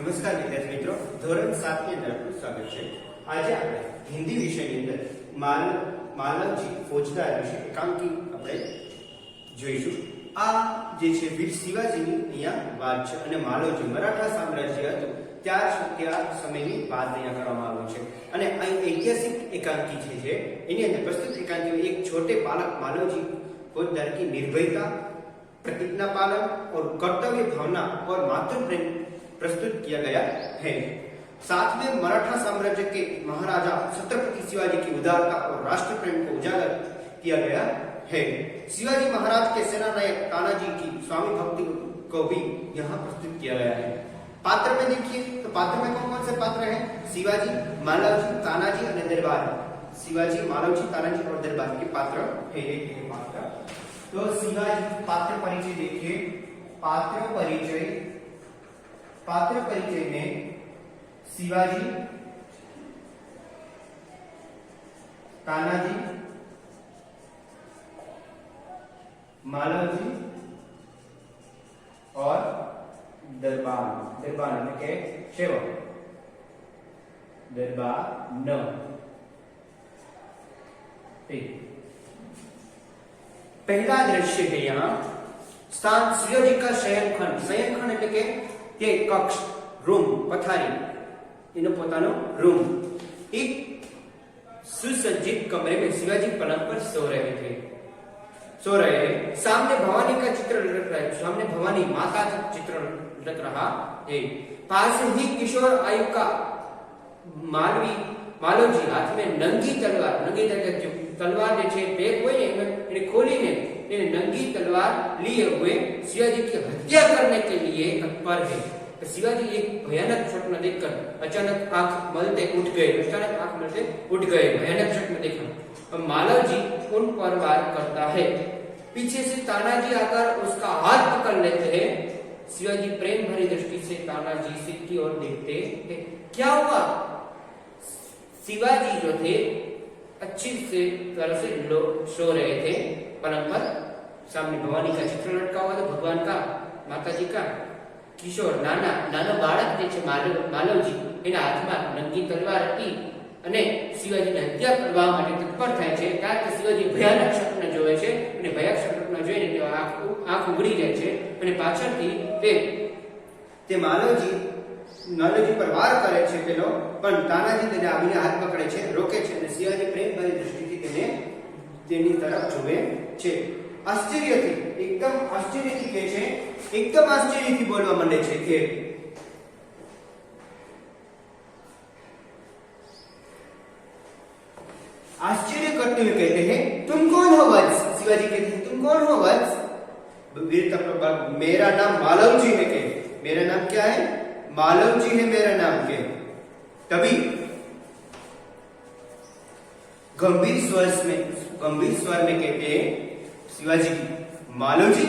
નમસ્કાર વિદ્યાર્થી મિત્રો, ધોરણ 7 ની અંદર આપનું સ્વાગત છે। આજે આપણે હિન્દી વિષયની અંદર માલવજી ફોજદાર વિશે એકાંકી આપણે જોઈશું। આ જે છે વીર શિવાજીની અહીંયા વાત છે અને માલવજી મરાઠા સામ્રાજ્ય હતું ત્યાં સમયની વાત અહીંયા કરવામાં આવી છે અને અહીં ઐતિહાસિક એકાંકી છે જે એની અંદર પ્રસ્તુત એકાંકી એક छोटे बालक मालवजी फौजदार की निर्भयता, प्रतिज्ञा पालन और कर्तव्य भावना और मातृ प्रेम प्रस्तुत किया गया है। साथ में मराठा साम्राज्य के महाराजा छत्रपति शिवाजी की उदारता और राष्ट्र प्रेम को उजागर किया गया है। शिवाजी महाराज के सेना नायक तानाजी की स्वामी भक्ति को भी यहाँ प्रस्तुत किया गया है। पात्र में देखिए तो पात्र में कौन कौन से पात्र हैं? शिवाजी, मालवजी, तानाजी और दरबार। शिवाजी, मालवजी, तानाजी और दरबार के पात्र है। पात्र तो शिवाजी पात्र परिचय देखिए। पात्र परिचय में शिवाजी, तानाजी, मालवजी और दरबार मतलब के सेवक दरबार न पहला दृश्य है यहाँ स्थान शिवाजी का शयनखंड એટલે કે તે કક્ષ, રૂમ, પથારી, એનો પોતાનો रूम। एक सुसज्जित कमरे में शिवाजी पलंग पर सो रहे हैं। सामने भवानी का चित्र लग रहा है, सामने भवानी माता का चित्र लग रहा है। पास ही किशोर आयु का मालवजी हाथ में नंगी तलवार जे छे पेक होय ने એને ખોલીને એને નંગી तलवार लिए हुए शिवाजी की हत्या करने के लिए तत्पर है। तो शिवाजी एक भयानक स्वप्न देखकर अचानक आंख मलते उठ गए। भयानक स्वप्न देखा। अब मालवजी उन पर वार करता है। पीछे से तानाजी आकर उसका हाथ पकड़ लेते हैं। शिवाजी प्रेम भरी दृष्टि से तानाजी सिर की ओर देखते हैं। क्या हुआ? शिवाजी जो थे अच्छी से तरह से सो रहे थे पलंग पर। सामने भवानी का चित्र लटका हुआ था, भगवान का, माता जी का। किशोर नानो बाळक जे छे मालवजी एना हाथमां नंगी तलवार हती અને શિવાજીને હત્યા કરવા માટે તત્પર થાય છે। કારણ કે શિવાજી ભયાનક સ્વપ્ન જોવે છે અને ભયાનક સ્વપ્ન જોઈને તેઓ આંખ ઉઘડી જાય છે અને પાછળથી તે માલવજી પર વાર કરે છે પેલો, પણ તાનાજી તેને આવીને હાથ પકડે છે, રોકે છે અને શિવાજી પ્રેમભરી દૃષ્ટિથી તેની તરફ જોવે છે। एकदम आश्चर्यથી કહે છે, एकदम आश्चर्यથી બોલવા માંડે છે કે आश्चर्य करते हुए कहते हैं, तुम कौन हो वत्स? शिवाजी कहते हैं, तुम कौन हो वत्स? वीरता प्रबल, मेरा नाम मालवजी है। के मेरा नाम क्या है? मालवजी है मेरा नाम के। तभी गंभीर स्वर में कहते हैं शिवाजी, मालवजी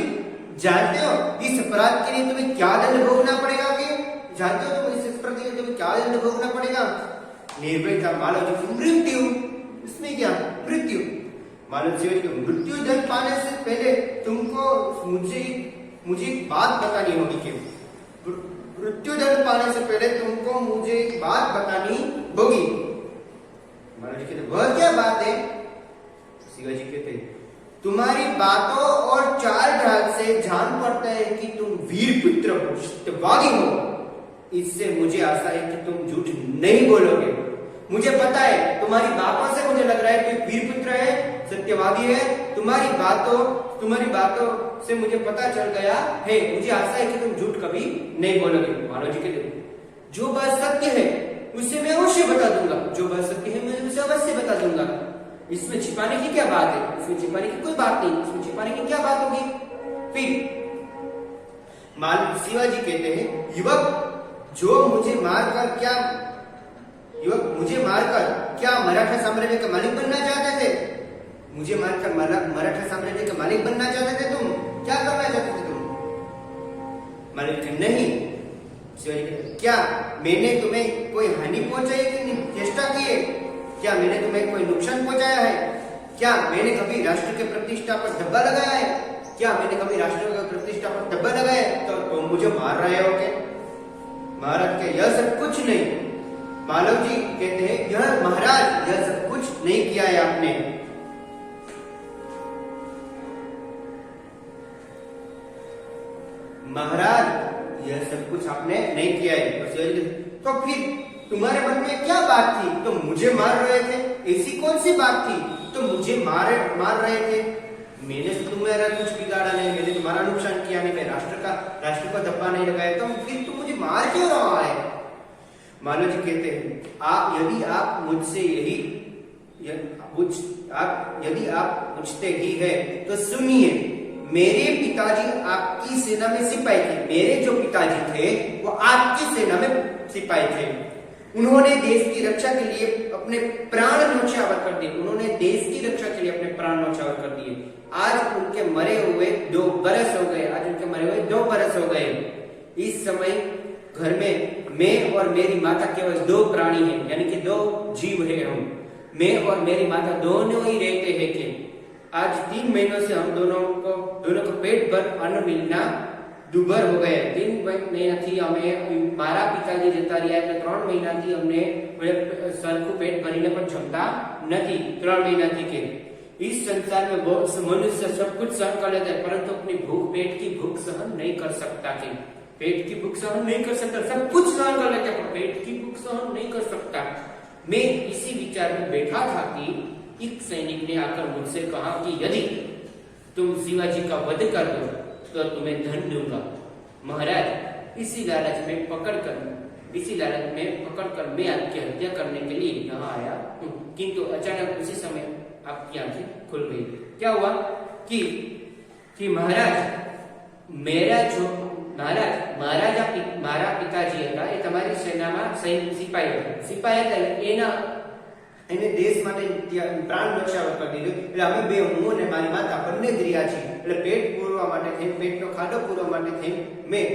जानते हो इस अपराध के लिए तुम्हें क्या दंड भोगना पड़ेगा? के जानते हो तुम इस अपराध के लिए तुम्हें क्या दंड भोगना पड़ेगा? निर्भयता मालवजी की मृत्यु। इसमें क्या? मृत्यु। मालवजी की मृत्यु दंड पाने से पहले तुमको मुझे एक बात बतानी होगी। कि मृत्यु दंड पाने से पहले तुमको मुझे एक बात बतानी होगी। मालवजी कहते वह क्या बात है? शिवाजी कहते तुम्हारी बातों और चाल ढाल से जान पड़ता है कि तुम वीर पुत्र हो, सत्यवादी हो। इससे मुझे आशा है कि तुम झूठ नहीं बोलोगे। मुझे पता है, तुम्हारी बातों से मुझे लग रहा है कि वीर पुत्र है, सत्यवादी है। तुम्हारी बातों से मुझे पता चल गया है। मुझे आशा है कि तुम झूठ कभी नहीं बोलोगे। मालवजी कहते जो बात सत्य है उसे मैं अवश्य बता दूंगा। जो बात सत्य है मैं उसे अवश्य बता दूंगा। इसमें छिपाने की क्या बात है? इसमें छिपाने की कोई बात नहीं। इसमें छिपाने की क्या बात होगी? फिर शिवाजी कहते हैं, युवक मुझे मारकर क्या मराठा साम्राज्य का मालिक बनना चाहते थे? मुझे मारकर मराठा साम्राज्य का मालिक बनना चाहते थे तुम? क्या करना चाहते थे तुम? मालिक नहीं। शिवाजी कहते क्या मैंने तुम्हें कोई हानि पहुंचाई की चेष्टा की है? क्या मैंने तुम्हें कोई नुकसान पहुंचाया है? क्या मैंने कभी राष्ट्र के प्रतिष्ठा पर धब्बा लगाया है? क्या मैंने कभी राष्ट्र की प्रतिष्ठा पर धब्बा लगाया? तो तुम मुझे मार रहे हो क्या? महाराज के यह सब कुछ नहीं। मालव जी कहते हैं यह महाराज यह सब कुछ नहीं किया है आपने। महाराज यह सब कुछ आपने नहीं किया है। तो फिर तुम्हारे मन में क्या बात थी? तो मुझे मार रहे थे, ऐसी कौन सी बात थी? तो मुझे मार रहे थे। मैंने तो तुम्हारा कुछ बिगाड़ा नहीं, मैंने तुम्हारा नुकसान किया नहीं, मैं राष्ट्र को धब्बा नहीं लगाया, तो फिर तुम मुझे मार क्यों रहा है? मालव जी कहते हैं यदि आप मुझसे यदि आप पूछते ही है तो सुनिए, मेरे पिताजी आपकी सेना में सिपाही थे। मेरे जो पिताजी थे वो आपकी सेना में सिपाही थे। उन्होंने देश की रक्षा के लिए अपने प्राण न्यौछावर कर दिए। उन्होंने देश की रक्षा के लिए अपने प्राण न्यौछावर कर दिए। आज उनके मरे हुए 2 बरस हो गए। आज उनके मरे हुए 2 बरस हो गए। इस समय घर में मैं और मेरी माता केवल 2 प्राणी हैं, यानी कि 2 जीव है हम। मैं और मेरी माता दोनों ही रहते हैं कि आज 3 महीनों से हम दोनों को पेट भर अन्न मिलना दुभर हो गए। 3 महीना थी हमें मारा पिताजी जता રહ્યા એટલે 3 મહિનાથી અમને સરખું પેટ ભરીને પણ જમતા નથી। 3 મહિનાથી કે इस संसार में बहुत मनुष्य सब कुछ सहन कर लेता है, परंतु अपनी पेट की भूख सहन नहीं कर सकता। कि पेट की भूख सहन नहीं कर सकता, सब कुछ सहन कर लेता है पर पेट की भूख सहन नहीं कर सकता। मैं इसी विचार में बैठा था कि एक सैनिक ने आकर मुझसे कहा कि यदि तुम शिवाजी का वध कर दो तो तुम्हें धन दूंगा। महाराज इसी लालच में पकड़कर मैं आपकी हत्या करने के लिए यहाँ आया हूँ। किंतु अचानक उसी समय आपकी आंखें खुल गई। क्या हुआ कि મારા પિતાજી હતા એ તમારી સેનામાં સિપાહી હતા। એને દેશ માટે પ્રાણ ન્યોછાવર કરી દીધું। એટલે અમે બે, હું અને મારી માતા બંને જ રહ્યા છીએ। એટલે પેટ પૂરવા માટે થઈને, પેટનો ખાડો પૂરવા માટે થઈને મેં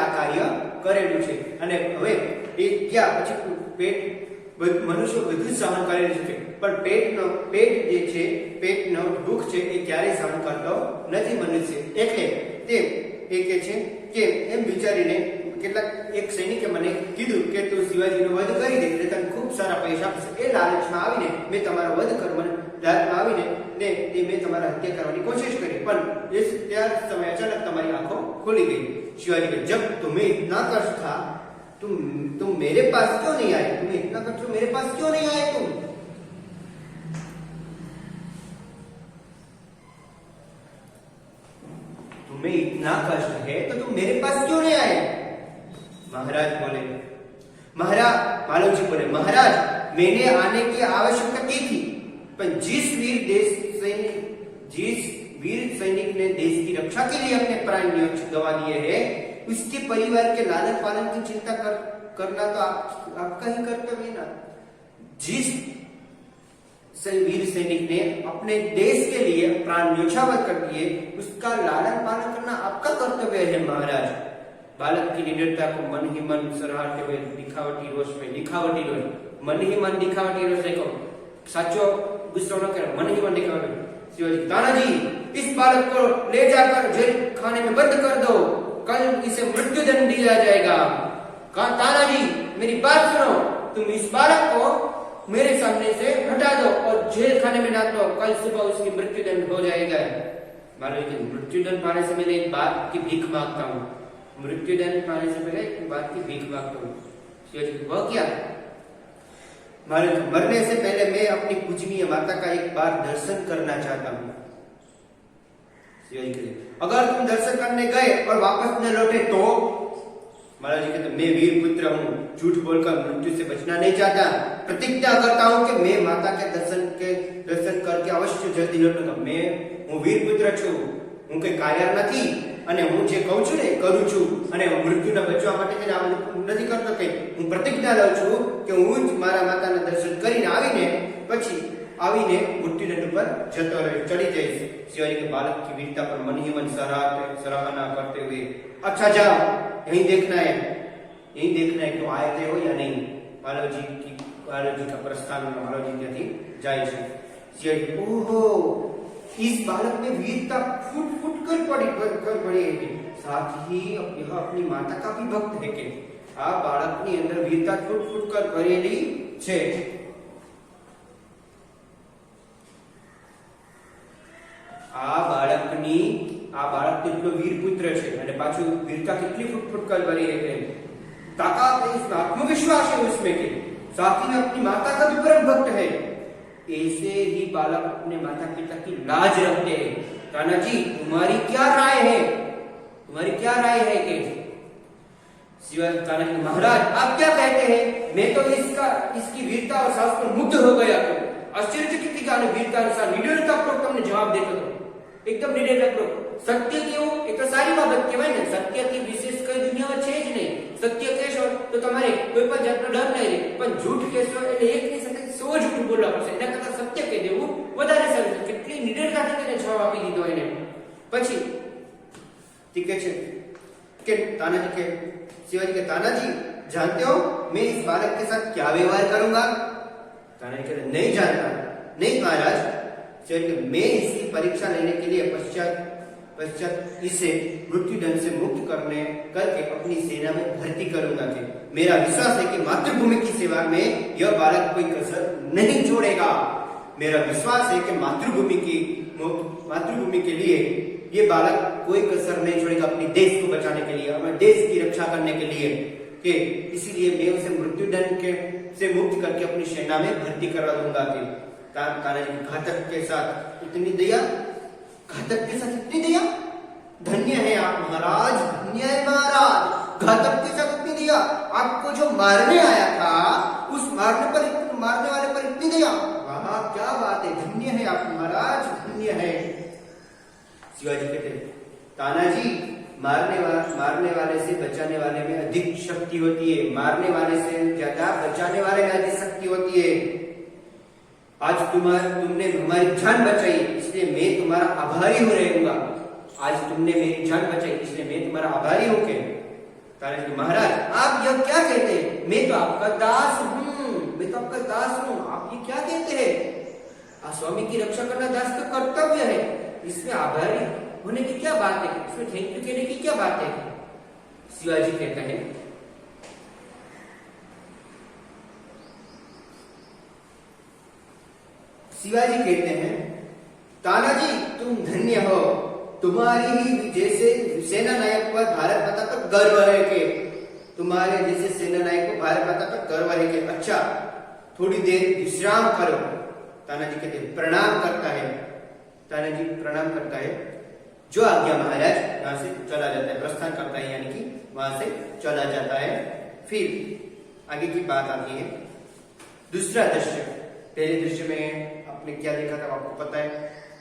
આ કાર્ય કરેલું છે। અને હવે એ ક્યાં પછી પેટ મનુષ્ય બધું સહન કરેલું છે, પણ પેટ જે છે, પેટનો દુઃખ છે એ ક્યારેય સહન કરતો નથી મનુષ્ય। એટલે તે એ કે છે કે એમ વિચારીને કેટલાક એક સૈનિકે મને કીધું કે તું શિવાજીનો વધ કરી દે એટલે તને ખૂબ સારા પૈસા આપશે। એ લાલચમાં આવીને મેં તમારો વધ કરવાનો લાલચમાં આવીને મેં તમારા હત્યા કરવાની કોશિશ કરી, પણ ત્યાર સમય અચાનક તમારી આંખો ખુલી ગઈ। शिवाजी ने जब तुम्हें इतना कष्ट था तुम मेरे पास क्यों नहीं आए? तुम्हें इतना कष्ट मेरे पास क्यों नहीं आए? तुम्हें इतना कष्ट है तो तुम मेरे पास क्यों नहीं आए? महाराज बोले, मालव जी बोले, महाराज मैंने आने की आवश्यकता की थी, पर जिस वीर सैनिक ने देश की रक्षा के लिए अपने प्राण गवा दिए हैं, उसके परिवार के लालन पालन की चिंता करना तो आपका ही कर्तव्य है ना। जिस वीर सैनिक ने अपने देश के लिए प्राण न्योछावर कर दिए, उसका लालन पालन करना आपका कर्तव्य है। महाराज बालक की निडरता को मन ही मन सराहते हुए दिखावटी रोष मन ही मन दिखावटी रोष देखो, साचो गुस्सा न कर, मन ही मन दिखावटी। शिवाजी, तानाजी इस बालक को ले जाकर जेल खाने में बंद कर दो, कल इसे मृत्युदंड दिया जाएगा। तानाजी मेरी बात सुनो, तुम इस बालक को मेरे सामने से हटा दो और जेल खाने में डाल दो, कल सुबह उसकी मृत्युदंड हो जाएगा। महाराज मृत्युदंड पाने से पहले एक बात की भीख मांगता हूँ। मृत्युदंड पाने से पहले एक बात की भीख मांगता हूँ। वो क्या? महाराज मरने से पहले मैं अपनी पूजनीय माता का एक बार दर्शन करना चाहता हूँ। अगर तुम दर्शन करने गए और वापस न लौटे तो? महाराज जी कहते, मैं वीर पुत्र हूँ, झूठ बोलकर मृत्यु से बचना नहीं चाहता। प्रतिज्ञा करता हूँ कि मैं माता के दर्शन करके अवश्य जल्दी लौटूंगा। હું વીર પુત્ર છું, હું કઈ કાયર નથી અને હું જે કહું છું ને કરું છું અને મૃત્યુને બચવા માટે છે ને આ નથી કરતો કઈ। હું પ્રતિજ્ઞા લઉં છું કે હું જ મારા માતાના દર્શન કરીને આવીને પછી આવીને મૃત્યુદંડ ઉપર જતો રહે ચડી જઈશ। शिवाजी के बालक की वीरता पर मन ही मन सराहना करते हुए, अच्छा जाओ, यहीं देखना है कि आए थे हो या नहीं। मालव जी का प्रस्थान मालव जी ત્યાંથી જાય છે। शिवाजी, ओहो, इस बालक में वीरता फुट कर पड़ी है। साथ ही यह अपनी माता का भी भक्त है कि આ બાળકની અંદર વીરતા ફૂટ કર કરેલી છે. આ બાળક કેટલો વીર પુત્ર છે અને પાછું વીરતા કેટલી फुट कर भरी है. ताकत है इसमें, आत्मविश्वास है उसमें कि साथ ही अपनी माता का भी परम भक्त है. ऐसे ही बालक अपने माता पिता की लाज रखते हैं. कान्हा जी तुम्हारी क्या राय है? तुम्हारी क्या राय है कि कान्हा जी महाराज आप क्या कहते हैं? मैं तो इसकी वीरता और साहस पर मुग्ध हो गया. तो आश्चर्यचकित थी कि वीरता अनुसार निडरता पूर्वक तुमने जवाब देतो तो एकदम निडरतापूर्वक. सत्य केवू एक तो सारी बाबत कहेवाय ने. सत्य की विशेष कई दुनियाમાં છે જ નહીં. સત્ય કહેશો તો તમારે કોઈ પણ જાતનો ડર નહીં રહે, પણ झूठ કહેશો એટલે એકની સાથે 100 झूठ બોલવા પડશે. એના કરતા સત્ય કહી દેવું વધારે સારું. કેટલી નિડરતાથી તેને જવાબ આપી દીધો એને. પછી ठीक है कि तानाजी के शिवाजी के तानाजी जानते हो मैं इस बालक के साथ क्या व्यवहार करूंगा? तानाजी कहते नहीं जानता. नहीं महाराज. मैं इसकी परीक्षा लेने के लिए पश्चात इसे मृत्यु दंड से मुक्त करके अपनी सेना में भर्ती करूंगा. कि मेरा विश्वास है कि मातृभूमि की सेवा में यह बालक कोई कसर नहीं छोड़ेगा. मेरा विश्वास है कि मातृभूमि के लिए ये बालक कोई कसर नहीं छोड़ेगा अपनी देश को बचाने के लिए, अपने देश की रक्षा करने के लिए. कि इसीलिए मैं उसे मृत्यु दंड से मुक्त करके अपनी सेना में भर्ती करवा दूंगा. कि तानाजी घातक के साथ इतनी दया, धन्य है आप महाराज, धन्य है महाराज. घातक के साथ इतनी दया. आपको जो मारने आया था उस मारने वाले पर इतनी दया. वाह क्या बात है. धन्य है आप महाराज, धन्य है. शिवाजी कहते तानाजी मारने वाले से बचाने वाले में अधिक शक्ति होती है. मारने वाले से ज्यादा बचाने वाले में अधिक शक्ति होती है. आज तुमने हमारी जान बचाई इसलिए मैं तुम्हारा आभारी हो रहूंगा. आज तुमने मेरी जान बचाई इसलिए मैं तुम्हारा आभारी हूं. के तानाजी महाराज आप यह क्या कहते हैं? मैं तो आपका दास हूं. आप ये क्या कहते हैं? स्वामी की रक्षा करना दास का कर्तव्य है. इसमें आभारी होने की क्या बात है? इसमें थैंक यू कहने की क्या बात है? शिवाजी कहते हैं तानाजी तुम धन्य हो. तुम्हारी ही जैसे सेना नायक पर भारत माता पर गर्व है. के तुम्हारे जैसे सेना नायक को भारत माता पर गर्व है. के अच्छा थोड़ी देर विश्राम करो. तानाजी कहते प्रणाम करता है. तानाजी प्रणाम करता है. जो आज्ञा महाराज. यहाँ से चला जाता है, प्रस्थान करता है, यानी कि वहां से चला जाता है. फिर आगे की बात आती है दूसरा दृश्य. पहले दृश्य में आपने क्या देखा था आपको पता है.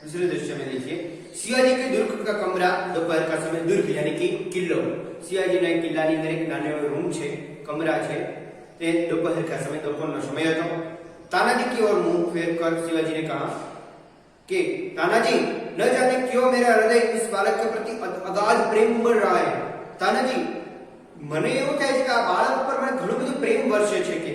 दूसरे दृश्य में देखिए शिवाजी के दुर्ग का कमरा दोपहर का समय. दुर्ग यानी कि किल्लो. शिवाजी ने किल्लाની અંદર એક નાનો રૂમ છે, કમરા છે. તે दोपहर का समय, दोपहरનો સમય હતો. तानाजी की ओर मुंह फेर कर शिवाजी ने कहा कि तानाजी न जाने क्यों मेरा हृदय इस बालक के प्रति अगाध प्रेम उमड़ रहा है. तानाजी મને એવું થાય છે કે આ બાળક પર મને ઘણો બધો પ્રેમ વર્ષે છે. કે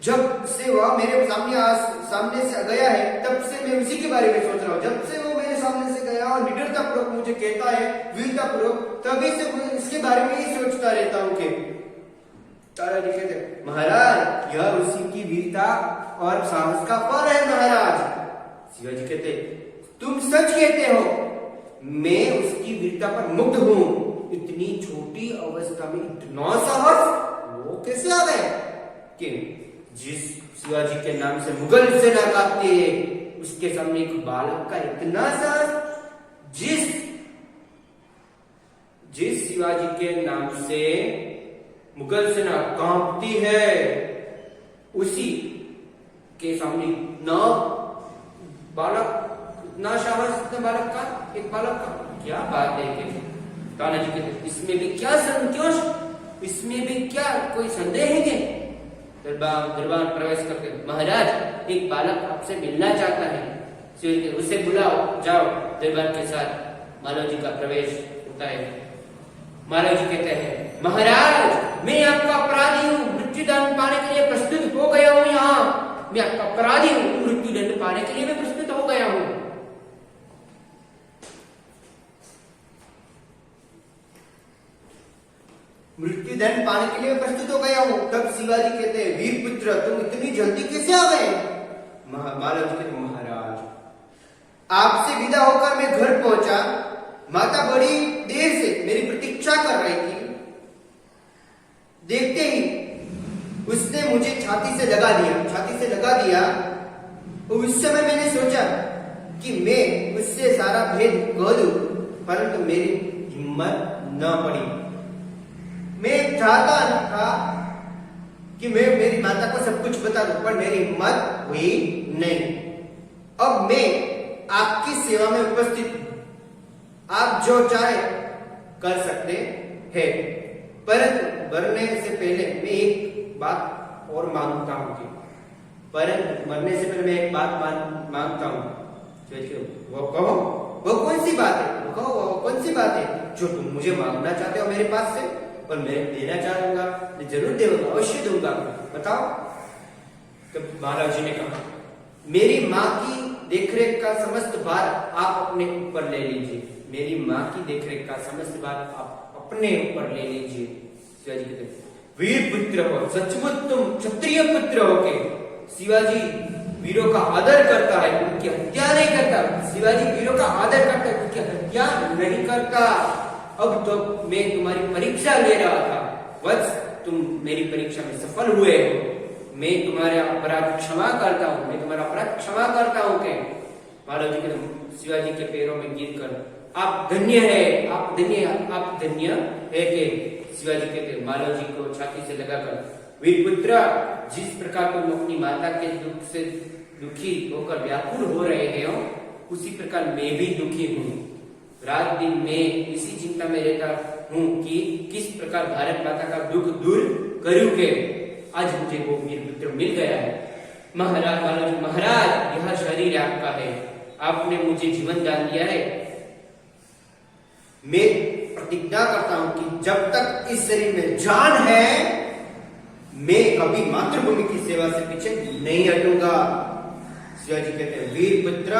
जब से वह मेरे सामने से गया है तब से मैं उसी के बारे में सोच रहा हूँ. जब से वो मेरे सामने से गया और निडरता पूर्वक मुझे कहता है, वीरता पूर्वक, तभी से मैं इसके बारे में ही सोचता रहता हूँ. कि तानाजी कहते महाराज यह उसी की वीरता और साहस का फल है महाराज. शिवाजी कहते तुम सच कहते हो. मैं उसकी वीरता पर मुग्ध हूँ. इतनी छोटी अवस्था में इतना साहस वो कैसे आ गए? कि जिस शिवाजी के नाम से मुगल सेना कांपती है उसके सामने एक बालक का इतना साहस. जिस शिवाजी के नाम से मुगल सेना कांपती है उसी के सामने न बालक, इतना साहस बालक का, एक बालक का. क्या बात है. कि तानाजी कहते इसमें भी क्या संतोष, इसमें भी क्या कोई संदेह है? कि दरबार प्रवेश करके महाराज एक बालक आपसे मिलना चाहता है. उसे बुलाओ, जाओ. दरबार के साथ मालव जी का प्रवेश होता है. मालव जी कहते हैं महाराज मैं आपका अपराधी हूँ, मृत्यु दंड पाने के लिए प्रस्तुत हो गया हूँ. यहाँ मैं आपका अपराधी हूँ, मृत्यु दंड पाने के लिए मैं प्रस्तुत हो गया हूँ. मृत्यु दंड पाने के लिए प्रस्तुत हो गया हूँ। तब शिवाजी कहते हैं, वीर पुत्र तुम इतनी जल्दी कैसे आ गए? मालव जी कहते, महाराज आपसे विदा होकर मैं घर पहुंचा, माता बड़ी देर से मेरी प्रतीक्षा कर रही थी। देखते ही उसने मुझे छाती से लगा दिया। उस समय मैंने सोचा कि मैं उससे सारा भेद कह दूं, परंतु मेरी हिम्मत न पड़ी। मैं चाहता था कि मैं मेरी माता को सब कुछ बता दूं, पर मेरी हिम्मत हुई नहीं। अब मैं आपकी सेवा में उपस्थित हूं। आप जो चाहे कर सकते हैं, परंतु मरने से पहले मैं एक बात और मांगता हूं कि मांगता हूं। वो कहो, वो कौन सी बात है? वो कहो, वो कौन सी बात है जो तुम मुझे मांगना चाहते हो मेरे पास से? और मैं देना चाहूंगा, मैं जरूर दूंगा, अवश्य दूंगा, बताओ। तो महाराज जी ने कहा, मेरी माँ की देखरेख का समस्त भार आप अपने ऊपर ले लीजिए। मेरी माँ की देखरेख का समस्त भार आप अपने ऊपर ले लीजिए। शिवाजी कहते, वीर पुत्र हो, सचमुच तुम क्षत्रिय पुत्र हो के। शिवाजी वीरों का आदर करता है, उनकी हत्या नहीं करता। शिवाजी वीरों का आदर करता है, उनकी हत्या नहीं करता। अब तो मैं तुम्हारी परीक्षा ले रहा था, वत्स तुम मेरी परीक्षा में सफल हुए हो। मैं तुम्हारा अपराध क्षमा करता हूँ, मैं तुम्हारा अपराध क्षमा करता हूँ के। मालव जी के शिवाजी के पैरों में गिरकर, आप धन्य है, आप धन्य है के। शिवाजी कहते, मालव जी को छाती से लगाकर, वीर पुत्र जिस प्रकार तुम अपनी माता के दुख से दुखी होकर व्याकुल हो रहे हो, उसी प्रकार मैं भी दुखी हूँ। रात दिन मैं इसी चिंता में रहता हूँ कि किस प्रकार भारत माता का दुख दूर करूं के। आज मुझे वो वीर पुत्र मिल गया है। महाराज यह शरीर आपका है, आपने मुझे जीवन दान दिया है। मैं प्रतिज्ञा करता हूं कि जब तक इस शरीर में जान है, मैं कभी मातृभूमि की सेवा से पीछे नहीं हटूंगा। शिवाजी कहते हैं, वीर पुत्र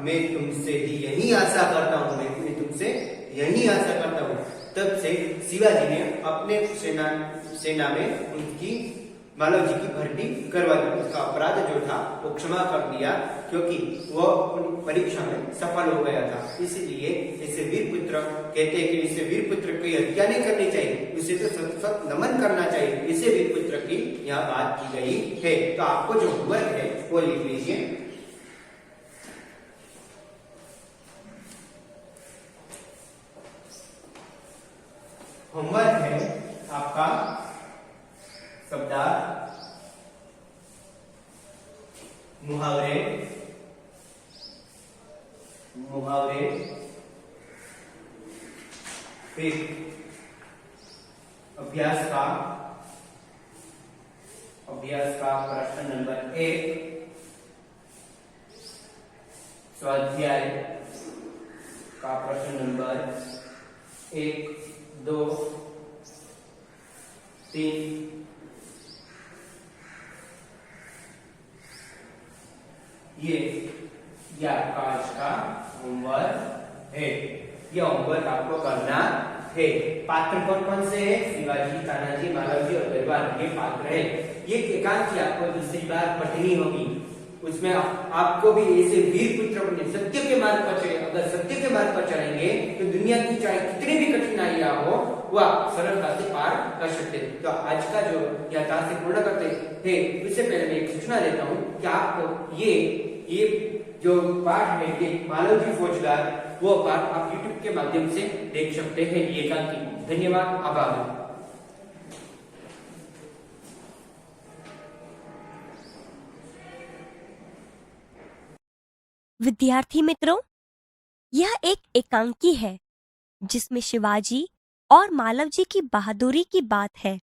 मैं तुमसे ही यही आशा करता हूं, मैं तुमसे यही आशा करता हूं। तब से शिवाजी ने अपने सेना में उनकी मालव जी की भर्ती करवा दी। उसका अपराध जो था वो क्षमा कर दिया, क्योंकि वो परीक्षा में सफल हो गया था। इसलिए इसे वीर पुत्र कहते हैं कि इसे वीर पुत्र की हत्या नहीं करनी चाहिए, उसे तो सत नमन करना चाहिए। इसे वीर पुत्र की यहाँ बात की गई है। तो आपको जो होमवर्क है वो लिख लीजिए। होमवर्क है आपका शब्दार्थ, मुहावरे, फिर अभ्यास का प्रश्न नंबर 1, स्वाध्याय का प्रश्न नंबर 1, 2, 3, ये आपका आज का होमवर्क है। ये होमवर्क आपको करना है। पात्र कौन कौन से है? शिवाजी, तानाजी, मालव जी और दरबार, ये पात्र है। ये एकांकी आपको दूसरी बार पढ़नी होगी। उसमें आपको भी ऐसे वीर पुत्र बने, सत्य के मार्ग पर चले। अगर सत्य के मार्ग पर चलेंगे तो दुनिया की चाहे कितनी भी कठिनाइयां हो, वो आप सरलता से पार कर सकते हैं। तो आज का जो यथार्थ से पूर्ण करते हैं, उससे पहले मैं एक सूचना देता हूँ कि आपको ये जो पाठ है, ये मालव जी फौजदार, वो पाठ आप YouTube के माध्यम से देख सकते हैं। ये एकांकी। धन्यवाद, आभार। विद्यार्थी मित्रों, यह एक एकांकी है जिसमें शिवाजी और मालव जी की बहादुरी की बात है।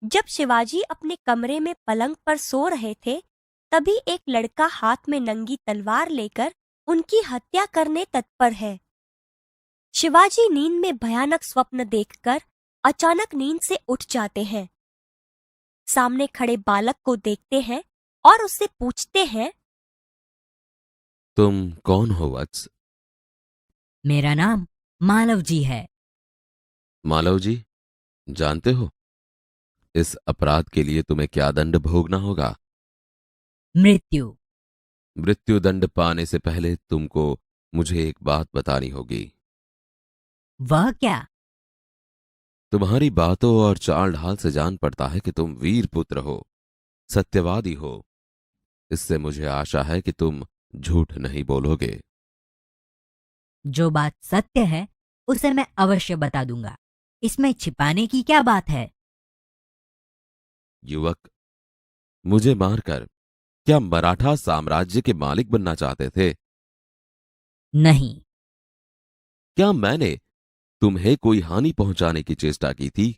जब शिवाजी अपने कमरे में पलंग पर सो रहे थे, तभी एक लड़का हाथ में नंगी तलवार लेकर उनकी हत्या करने तत्पर है। शिवाजी नींद में भयानक स्वप्न देखकर अचानक नींद से उठ जाते हैं। सामने खड़े बालक को देखते हैं और उससे पूछते हैं, तुम कौन हो वत्स? मेरा नाम मालव जी है। मालव जी, जानते हो इस अपराध के लिए तुम्हें क्या दंड भोगना होगा? मृत्यु। मृत्यु दंड पाने से पहले तुमको मुझे एक बात बतानी होगी। वह क्या? तुम्हारी बातों और चाल ढाल से जान पड़ता है कि तुम वीर पुत्र हो, सत्यवादी हो। इससे मुझे आशा है कि तुम झूठ नहीं बोलोगे। जो बात सत्य है उसे मैं अवश्य बता दूंगा। इसमें छिपाने की क्या बात है? युवक, मुझे मारकर क्या मराठा साम्राज्य के मालिक बनना चाहते थे? नहीं। क्या मैंने तुम्हें कोई हानि पहुंचाने की चेष्टा की थी?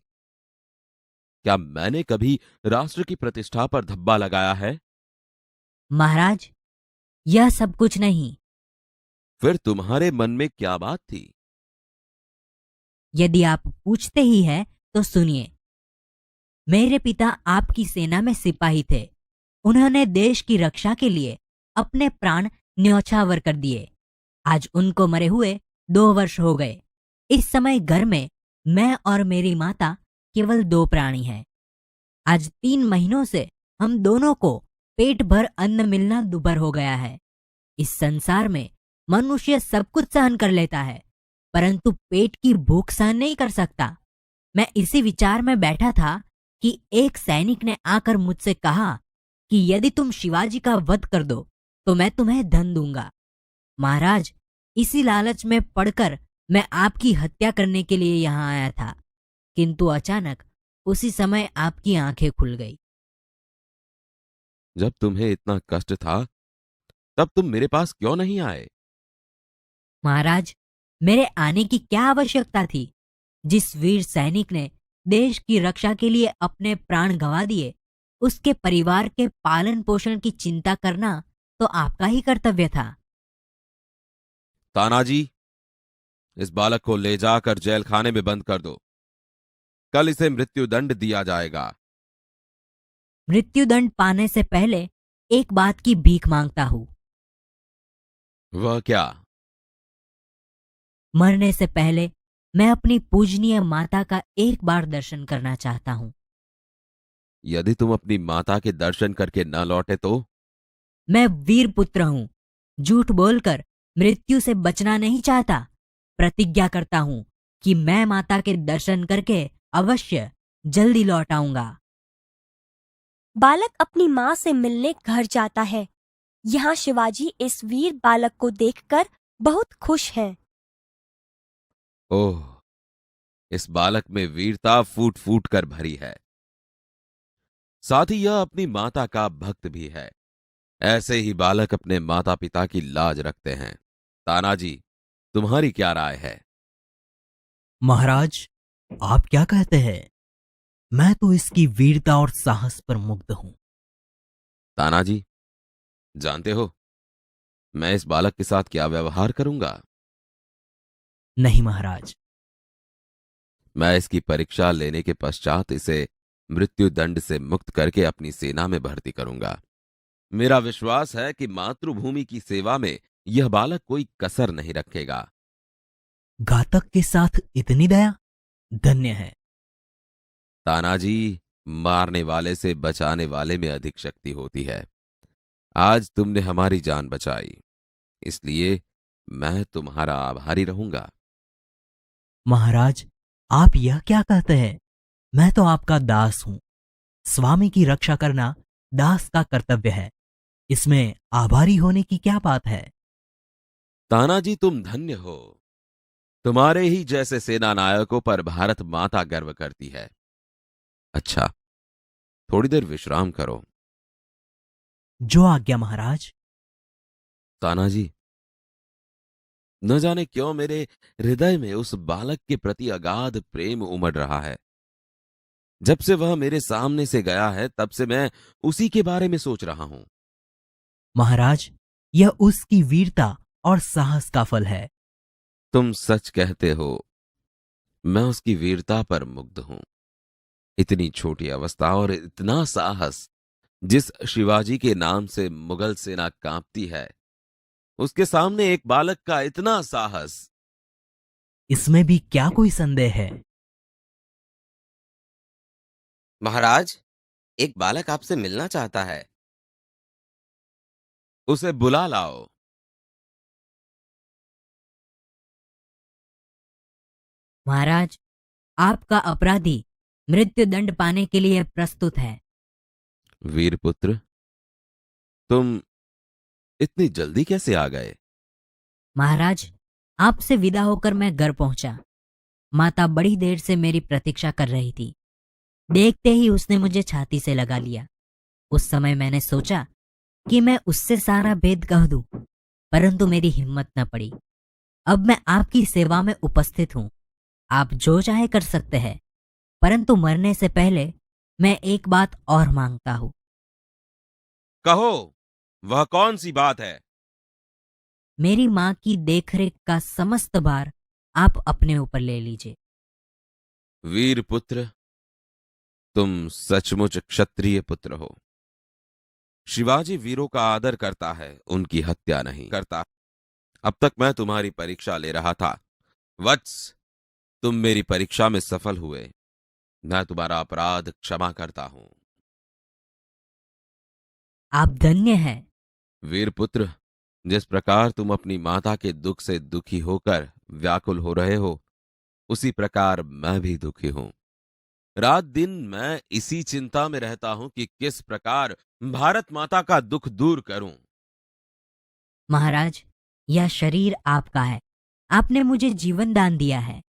क्या मैंने कभी राष्ट्र की प्रतिष्ठा पर धब्बा लगाया है? महाराज, यह सब कुछ नहीं। फिर तुम्हारे मन में क्या बात थी? यदि आप पूछते ही हैं तो सुनिए। मेरे पिता आपकी सेना में सिपाही थे। उन्होंने देश की रक्षा के लिए अपने प्राण न्यौछावर कर दिए। आज उनको मरे हुए 2 वर्ष हो गए। इस समय घर में मैं और मेरी माता केवल 2 प्राणी हैं। आज 3 महीनों से हम दोनों को पेट भर अन्न मिलना दुभर हो गया है। इस संसार में मनुष्य सब कुछ सहन कर लेता है, परंतु पेट की भूख सहन नहीं कर सकता। मैं इसी विचार में बैठा था कि एक सैनिक ने आकर मुझसे कहा कि यदि तुम शिवाजी का वध कर दो तो मैं तुम्हें धन दूंगा। महाराज, इसी लालच में पड़कर मैं आपकी हत्या करने के लिए यहां आया था, किंतु अचानक उसी समय आपकी आंखें खुल गई। जब तुम्हें इतना कष्ट था तब तुम मेरे पास क्यों नहीं आए? महाराज, मेरे आने की क्या आवश्यकता थी? जिस वीर सैनिक ने देश की रक्षा के लिए अपने प्राण गंवा दिए, उसके परिवार के पालन पोषण की चिंता करना तो आपका ही कर्तव्य था। तानाजी, इस बालक को ले जाकर जेल खाने में बंद कर दो। कल इसे मृत्युदंड दिया जाएगा। मृत्युदंड पाने से पहले एक बात की भीख मांगता हूं। वह क्या? मरने से पहले मैं अपनी पूजनीय माता का एक बार दर्शन करना चाहता हूं। यदि तुम अपनी माता के दर्शन करके न लौटे तो? मैं वीर पुत्र हूं। झूठ बोलकर मृत्यु से बचना नहीं चाहता। प्रतिज्ञा करता हूं कि मैं माता के दर्शन करके अवश्य जल्दी लौट आऊंगा। बालक अपनी माँ से मिलने घर जाता है। यहाँ शिवाजी इस वीर बालक को देखकर बहुत खुश हैं। ओह, इस बालक में वीरता फूट फूट कर भरी है। साथ ही यह अपनी माता का भक्त भी है। ऐसे ही बालक अपने माता पिता की लाज रखते हैं। तानाजी, तुम्हारी क्या राय है? महाराज, आप क्या कहते हैं? मैं तो इसकी वीरता और साहस पर मुग्ध हूं। तानाजी, जानते हो मैं इस बालक के साथ क्या व्यवहार करूंगा? नहीं महाराज। मैं इसकी परीक्षा लेने के पश्चात इसे मृत्यु दंड से मुक्त करके अपनी सेना में भर्ती करूंगा। मेरा विश्वास है कि मातृभूमि की सेवा में यह बालक कोई कसर नहीं रखेगा। घातक के साथ इतनी दया, धन्य है। तानाजी, मारने वाले से बचाने वाले में अधिक शक्ति होती है। आज तुमने हमारी जान बचाई, इसलिए मैं तुम्हारा आभारी रहूंगा। महाराज, आप यह क्या कहते हैं? मैं तो आपका दास हूं। स्वामी की रक्षा करना दास का कर्तव्य है। इसमें आभारी होने की क्या बात है? तानाजी, तुम धन्य हो। तुम्हारे ही जैसे सेना नायकों पर भारत माता गर्व करती है। अच्छा, थोड़ी देर विश्राम करो। जो आज्ञा महाराज। तानाजी, न जाने क्यों मेरे हृदय में उस बालक के प्रति अगाध प्रेम उमड़ रहा है। जब से वह मेरे सामने से गया है तब से मैं उसी के बारे में सोच रहा हूं। महाराज, यह उसकी वीरता और साहस का फल है। तुम सच कहते हो। मैं उसकी वीरता पर मुग्ध हूं। इतनी छोटी अवस्था और इतना साहस। जिस शिवाजी के नाम से मुगल सेना कांपती है, उसके सामने एक बालक का इतना साहस। इसमें भी क्या कोई संदेह है? महाराज, एक बालक आपसे मिलना चाहता है। उसे बुला लाओ। महाराज, आपका अपराधी मृत्यु दंड पाने के लिए प्रस्तुत है। वीरपुत्र, तुम इतनी जल्दी कैसे आ गए? महाराज, आपसे विदा होकर मैं घर पहुंचा। माता बड़ी देर से मेरी प्रतीक्षा कर रही थी। देखते ही उसने मुझे छाती से लगा लिया। उस समय मैंने सोचा कि मैं उससे सारा भेद कह दूं, परंतु मेरी हिम्मत न पड़ी। अब मैं आपकी सेवा में उपस्थित हूं। आप जो चाहे कर सकते हैं, परंतु मरने से पहले मैं एक बात और मांगता हूं। कहो, वह कौन सी बात है? मेरी मां की देखरेख का समस्त भार आप अपने ऊपर ले लीजिए। वीरपुत्र, तुम सचमुच क्षत्रिय पुत्र हो। शिवाजी वीरों का आदर करता है, उनकी हत्या नहीं करता। अब तक मैं तुम्हारी परीक्षा ले रहा था। वत्स, तुम मेरी परीक्षा में सफल हुए। मैं तुम्हारा अपराध क्षमा करता हूं। आप धन्य हैं। वीरपुत्र, जिस प्रकार तुम अपनी माता के दुख से दुखी होकर व्याकुल हो रहे हो, उसी प्रकार मैं भी दुखी हूं। रात दिन मैं इसी चिंता में रहता हूं कि किस प्रकार भारत माता का दुख दूर करूं। महाराज, यह शरीर आपका है। आपने मुझे जीवन दान दिया है।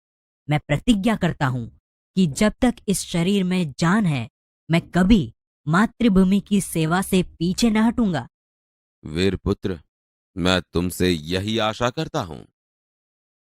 मैं प्रतिज्ञा करता हूं कि जब तक इस शरीर में जान है, मैं कभी मातृभूमि की सेवा से पीछे न हटूंगा। वीरपुत्र, मैं तुमसे यही आशा करता हूं।